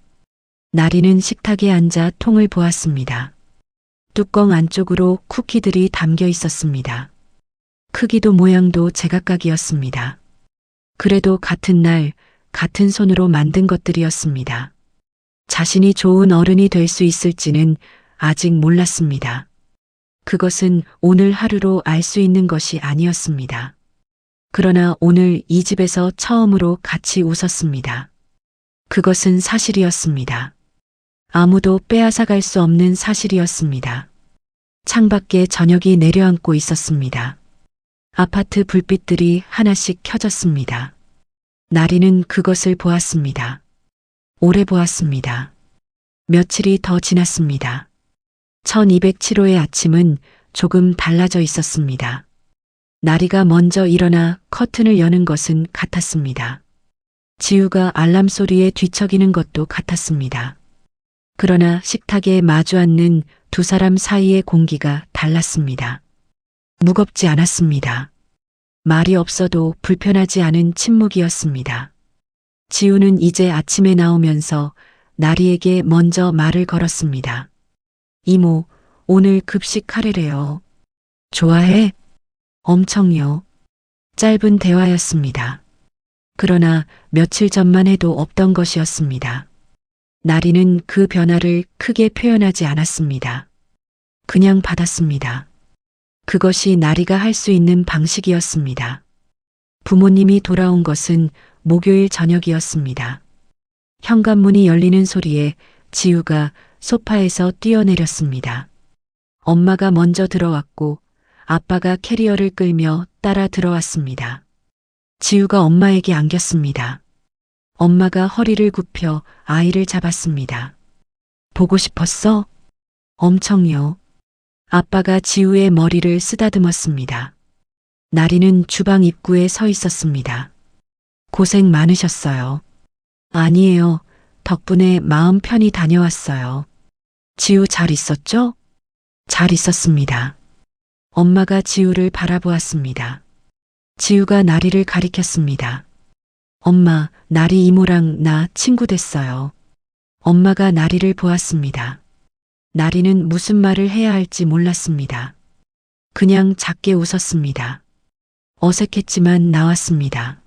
나리는 식탁에 앉아 통을 보았습니다. 뚜껑 안쪽으로 쿠키들이 담겨 있었습니다. 크기도 모양도 제각각이었습니다. 그래도 같은 날, 같은 손으로 만든 것들이었습니다. 자신이 좋은 어른이 될 수 있을지는 아직 몰랐습니다. 그것은 오늘 하루로 알 수 있는 것이 아니었습니다. 그러나 오늘 이 집에서 처음으로 같이 웃었습니다. 그것은 사실이었습니다. 아무도 빼앗아갈 수 없는 사실이었습니다. 창밖에 저녁이 내려앉고 있었습니다. 아파트 불빛들이 하나씩 켜졌습니다. 나리는 그것을 보았습니다. 오래 보았습니다. 며칠이 더 지났습니다. 1207호의 아침은 조금 달라져 있었습니다. 나리가 먼저 일어나 커튼을 여는 것은 같았습니다. 지우가 알람 소리에 뒤척이는 것도 같았습니다. 그러나 식탁에 마주 앉는 두 사람 사이의 공기가 달랐습니다. 무겁지 않았습니다. 말이 없어도 불편하지 않은 침묵이었습니다. 지우는 이제 아침에 나오면서 나리에게 먼저 말을 걸었습니다. 이모, 오늘 급식 카레래요. 좋아해? 엄청요. 짧은 대화였습니다. 그러나 며칠 전만 해도 없던 것이었습니다. 나리는 그 변화를 크게 표현하지 않았습니다. 그냥 받았습니다. 그것이 나리가 할 수 있는 방식이었습니다. 부모님이 돌아온 것은 목요일 저녁이었습니다. 현관문이 열리는 소리에 지우가 소파에서 뛰어내렸습니다. 엄마가 먼저 들어왔고 아빠가 캐리어를 끌며 따라 들어왔습니다. 지우가 엄마에게 안겼습니다. 엄마가 허리를 굽혀 아이를 잡았습니다. 보고 싶었어? 엄청요. 아빠가 지우의 머리를 쓰다듬었습니다. 나리는 주방 입구에 서 있었습니다. 고생 많으셨어요. 아니에요. 덕분에 마음 편히 다녀왔어요. 지우 잘 있었죠? 잘 있었습니다. 엄마가 지우를 바라보았습니다. 지우가 나리를 가리켰습니다. 엄마, 나리 이모랑 나 친구 됐어요. 엄마가 나리를 보았습니다. 나리는 무슨 말을 해야 할지 몰랐습니다. 그냥 작게 웃었습니다. 어색했지만 나왔습니다.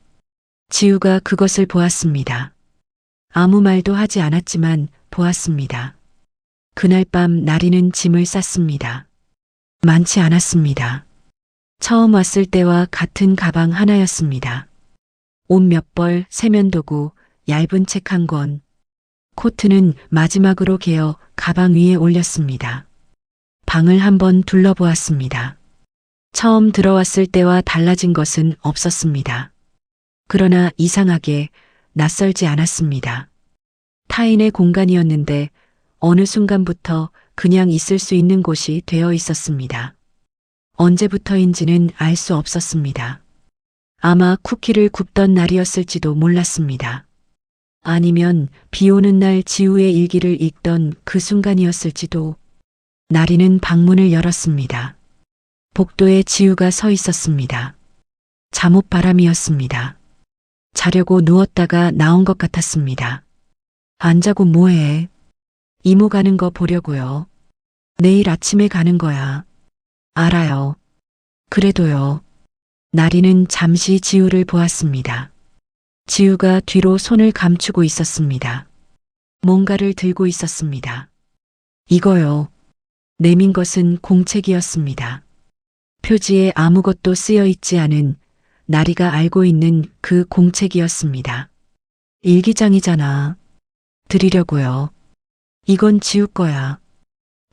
지우가 그것을 보았습니다. 아무 말도 하지 않았지만 보았습니다. 그날 밤 나리는 짐을 쌌습니다. 많지 않았습니다. 처음 왔을 때와 같은 가방 하나였습니다. 옷 몇 벌, 세면도구, 얇은 책 한 권. 코트는 마지막으로 개어 가방 위에 올렸습니다. 방을 한번 둘러보았습니다. 처음 들어왔을 때와 달라진 것은 없었습니다. 그러나 이상하게 낯설지 않았습니다. 타인의 공간이었는데 어느 순간부터 그냥 있을 수 있는 곳이 되어 있었습니다. 언제부터인지는 알 수 없었습니다. 아마 쿠키를 굽던 날이었을지도 몰랐습니다. 아니면 비 오는 날 지우의 일기를 읽던 그 순간이었을지도. 나리는 방문을 열었습니다. 복도에 지우가 서 있었습니다. 잠옷 바람이었습니다. 자려고 누웠다가 나온 것 같았습니다. 안 자고 뭐해? 이모 가는 거 보려고요. 내일 아침에 가는 거야. 알아요. 그래도요. 나리는 잠시 지우를 보았습니다. 지우가 뒤로 손을 감추고 있었습니다. 뭔가를 들고 있었습니다. 이거요. 내민 것은 공책이었습니다. 표지에 아무것도 쓰여 있지 않은 나리가 알고 있는 그 공책이었습니다. 일기장이잖아. 드리려고요. 이건 지우 거야.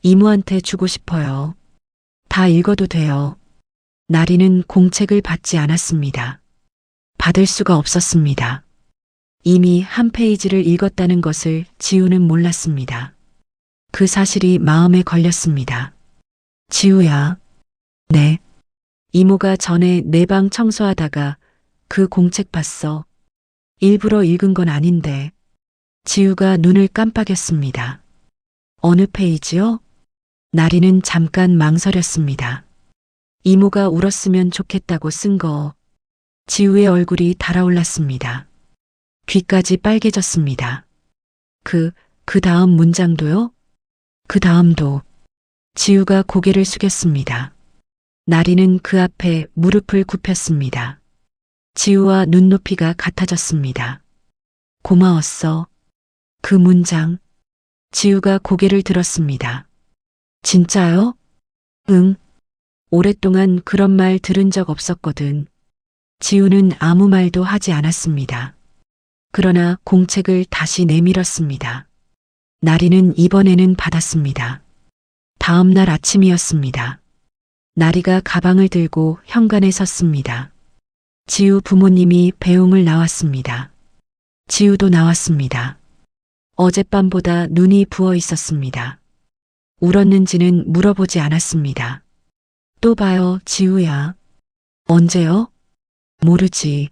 이모한테 주고 싶어요. 다 읽어도 돼요. 나리는 공책을 받지 않았습니다. 받을 수가 없었습니다. 이미 한 페이지를 읽었다는 것을 지우는 몰랐습니다. 그 사실이 마음에 걸렸습니다. 지우야. 네. 이모가 전에 내 방 청소하다가 그 공책 봤어. 일부러 읽은 건 아닌데. 지우가 눈을 깜빡였습니다. 어느 페이지요? 나리는 잠깐 망설였습니다. 이모가 울었으면 좋겠다고 쓴 거. 지우의 얼굴이 달아올랐습니다. 귀까지 빨개졌습니다. 그 다음 문장도요? 그 다음도. 지우가 고개를 숙였습니다. 나리는 그 앞에 무릎을 굽혔습니다. 지우와 눈높이가 같아졌습니다. 고마웠어. 그 문장. 지우가 고개를 들었습니다. 진짜요? 응. 오랫동안 그런 말 들은 적 없었거든. 지우는 아무 말도 하지 않았습니다. 그러나 공책을 다시 내밀었습니다. 나리는 이번에는 받았습니다. 다음 날 아침이었습니다. 나리가 가방을 들고 현관에 섰습니다. 지우 부모님이 배웅을 나왔습니다. 지우도 나왔습니다. 어젯밤보다 눈이 부어 있었습니다. 울었는지는 물어보지 않았습니다. 또 봐요, 지우야. 언제요? 모르지.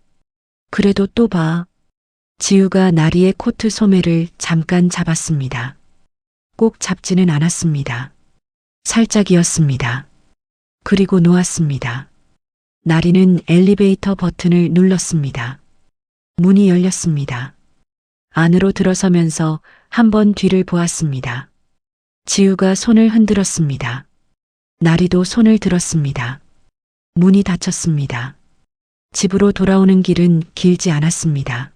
그래도 또 봐. 지우가 나리의 코트 소매를 잠깐 잡았습니다. 꼭 잡지는 않았습니다. 살짝이었습니다. 그리고 놓았습니다. 나리는 엘리베이터 버튼을 눌렀습니다. 문이 열렸습니다. 안으로 들어서면서 한번 뒤를 보았습니다. 지우가 손을 흔들었습니다. 나리도 손을 들었습니다. 문이 닫혔습니다. 집으로 돌아오는 길은 길지 않았습니다.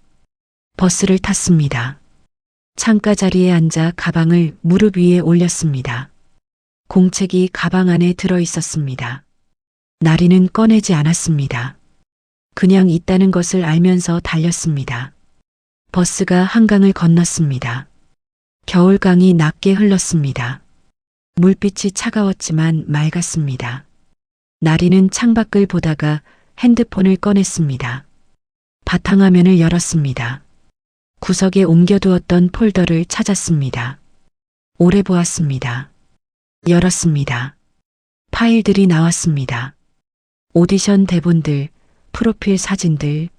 버스를 탔습니다. 창가 자리에 앉아 가방을 무릎 위에 올렸습니다. 공책이 가방 안에 들어 있었습니다. 나리는 꺼내지 않았습니다. 그냥 있다는 것을 알면서 달렸습니다. 버스가 한강을 건넜습니다. 겨울강이 낮게 흘렀습니다. 물빛이 차가웠지만 맑았습니다. 나리는 창밖을 보다가 핸드폰을 꺼냈습니다. 바탕화면을 열었습니다. 구석에 옮겨두었던 폴더를 찾았습니다. 오래 보았습니다. 열었습니다. 파일들이 나왔습니다. 오디션 대본들, 프로필 사진들,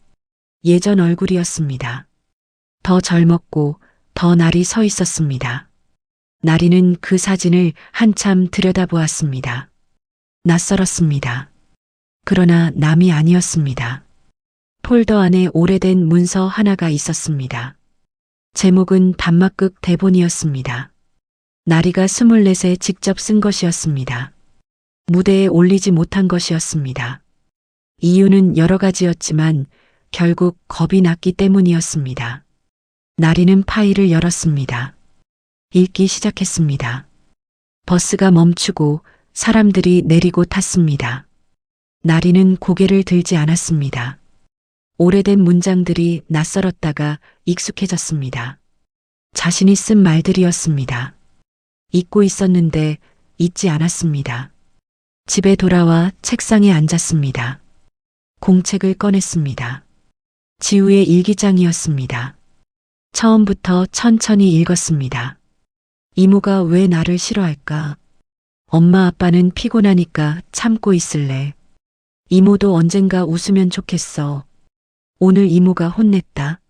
예전 얼굴이었습니다. 더 젊었고 더 날이 서 있었습니다. 나리는 그 사진을 한참 들여다보았습니다. 낯설었습니다. 그러나 남이 아니었습니다. 폴더 안에 오래된 문서 하나가 있었습니다. 제목은 단막극 대본이었습니다. 나리가 24세 직접 쓴 것이었습니다. 무대에 올리지 못한 것이었습니다. 이유는 여러 가지였지만 결국 겁이 났기 때문이었습니다. 나리는 파일을 열었습니다. 읽기 시작했습니다. 버스가 멈추고 사람들이 내리고 탔습니다. 나리는 고개를 들지 않았습니다. 오래된 문장들이 낯설었다가 익숙해졌습니다. 자신이 쓴 말들이었습니다. 잊고 있었는데 잊지 않았습니다. 집에 돌아와 책상에 앉았습니다. 공책을 꺼냈습니다. 지우의 일기장이었습니다. 처음부터 천천히 읽었습니다. 이모가 왜 나를 싫어할까? 엄마 아빠는 피곤하니까 참고 있을래. 이모도 언젠가 웃으면 좋겠어. 오늘 이모가 혼냈다.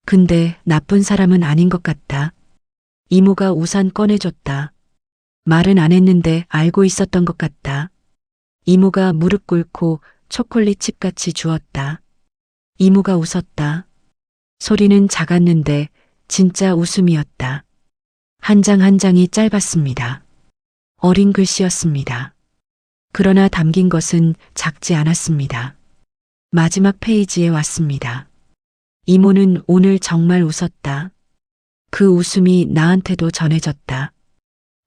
근데 나쁜 사람은 아닌 것 같다. 이모가 우산 꺼내줬다. 말은 안 했는데 알고 있었던 것 같다. 이모가 무릎 꿇고 초콜릿 칩같이 주었다. 이모가 웃었다. 소리는 작았는데 진짜 웃음이었다. 한 장 한 장이 짧았습니다. 어린 글씨였습니다. 그러나 담긴 것은 작지 않았습니다. 마지막 페이지에 왔습니다. 이모는 오늘 정말 웃었다. 그 웃음이 나한테도 전해졌다.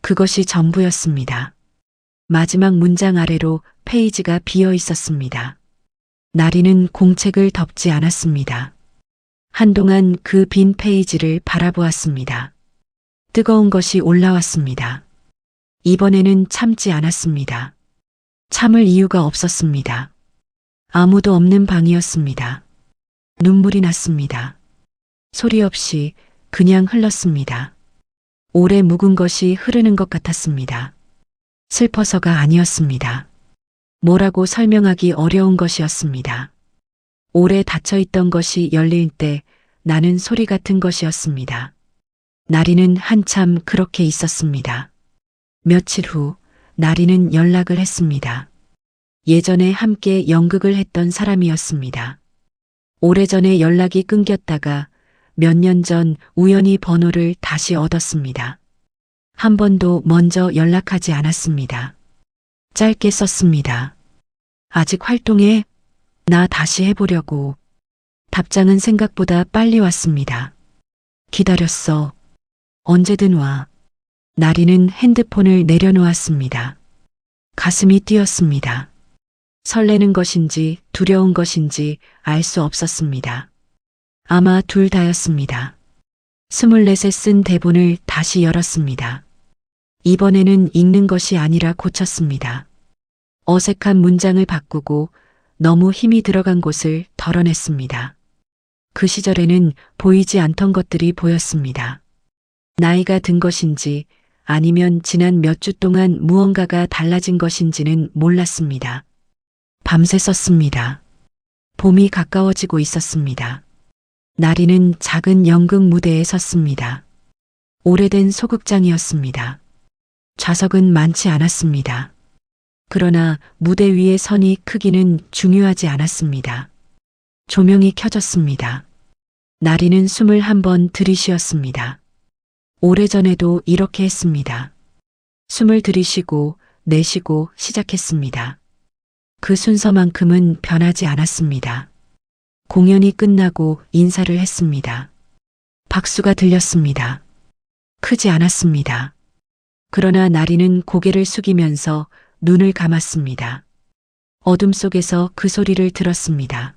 그것이 전부였습니다. 마지막 문장 아래로 페이지가 비어 있었습니다. 나리는 공책을 덮지 않았습니다. 한동안 그 빈 페이지를 바라보았습니다. 뜨거운 것이 올라왔습니다. 이번에는 참지 않았습니다. 참을 이유가 없었습니다. 아무도 없는 방이었습니다. 눈물이 났습니다. 소리 없이 그냥 흘렀습니다. 오래 묵은 것이 흐르는 것 같았습니다. 슬퍼서가 아니었습니다. 뭐라고 설명하기 어려운 것이었습니다. 오래 닫혀있던 것이 열릴 때 나는 소리 같은 것이었습니다. 나리는 한참 그렇게 있었습니다. 며칠 후 나리는 연락을 했습니다. 예전에 함께 연극을 했던 사람이었습니다. 오래전에 연락이 끊겼다가 몇 년 전 우연히 번호를 다시 얻었습니다. 한 번도 먼저 연락하지 않았습니다. 짧게 썼습니다. 아직 활동해? 나 다시 해보려고. 답장은 생각보다 빨리 왔습니다. 기다렸어. 언제든 와. 나리는 핸드폰을 내려놓았습니다. 가슴이 뛰었습니다. 설레는 것인지 두려운 것인지 알 수 없었습니다. 아마 둘 다였습니다. 24세 쓴 대본을 다시 열었습니다. 이번에는 읽는 것이 아니라 고쳤습니다. 어색한 문장을 바꾸고 너무 힘이 들어간 곳을 덜어냈습니다. 그 시절에는 보이지 않던 것들이 보였습니다. 나이가 든 것인지 아니면 지난 몇 주 동안 무언가가 달라진 것인지는 몰랐습니다. 밤새 썼습니다. 봄이 가까워지고 있었습니다. 나리는 작은 연극 무대에 섰습니다. 오래된 소극장이었습니다. 좌석은 많지 않았습니다. 그러나 무대 위의 선이 크기는 중요하지 않았습니다. 조명이 켜졌습니다. 나리는 숨을 한번 들이쉬었습니다. 오래전에도 이렇게 했습니다. 숨을 들이쉬고 내쉬고 시작했습니다. 그 순서만큼은 변하지 않았습니다. 공연이 끝나고 인사를 했습니다. 박수가 들렸습니다. 크지 않았습니다. 그러나 나리는 고개를 숙이면서 눈을 감았습니다. 어둠 속에서 그 소리를 들었습니다.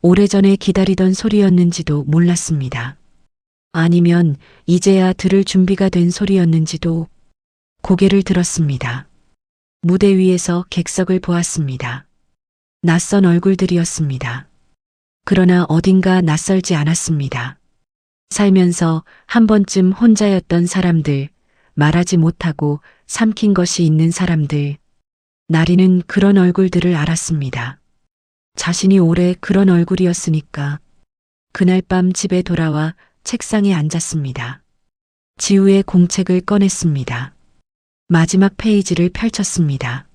오래전에 기다리던 소리였는지도 몰랐습니다. 아니면 이제야 들을 준비가 된 소리였는지도. 고개를 들었습니다. 무대 위에서 객석을 보았습니다. 낯선 얼굴들이었습니다. 그러나 어딘가 낯설지 않았습니다. 살면서 한 번쯤 혼자였던 사람들, 말하지 못하고 삼킨 것이 있는 사람들. 나리는 그런 얼굴들을 알았습니다. 자신이 오래 그런 얼굴이었으니까. 그날 밤 집에 돌아와 책상에 앉았습니다. 지우의 공책을 꺼냈습니다. 마지막 페이지를 펼쳤습니다.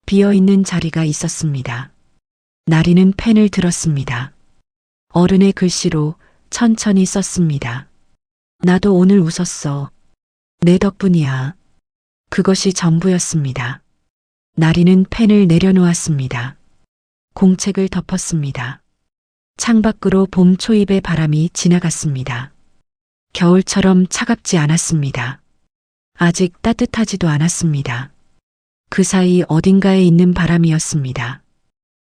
비어있는 자리가 있었습니다. 나리는 펜을 들었습니다. 어른의 글씨로 천천히 썼습니다. 나도 오늘 웃었어. 내 덕분이야. 그것이 전부였습니다. 나리는 펜을 내려놓았습니다. 공책을 덮었습니다. 창밖으로 봄 초입의 바람이 지나갔습니다. 겨울처럼 차갑지 않았습니다. 아직 따뜻하지도 않았습니다. 그 사이 어딘가에 있는 바람이었습니다.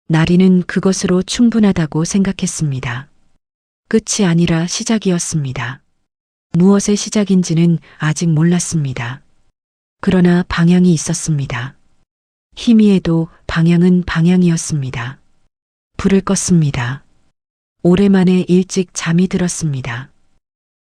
나리는 그것으로 충분하다고 생각했습니다. 끝이 아니라 시작이었습니다. 무엇의 시작인지는 아직 몰랐습니다. 그러나 방향이 있었습니다. 희미해도 방향은 방향이었습니다. 불을 껐습니다. 오랜만에 일찍 잠이 들었습니다.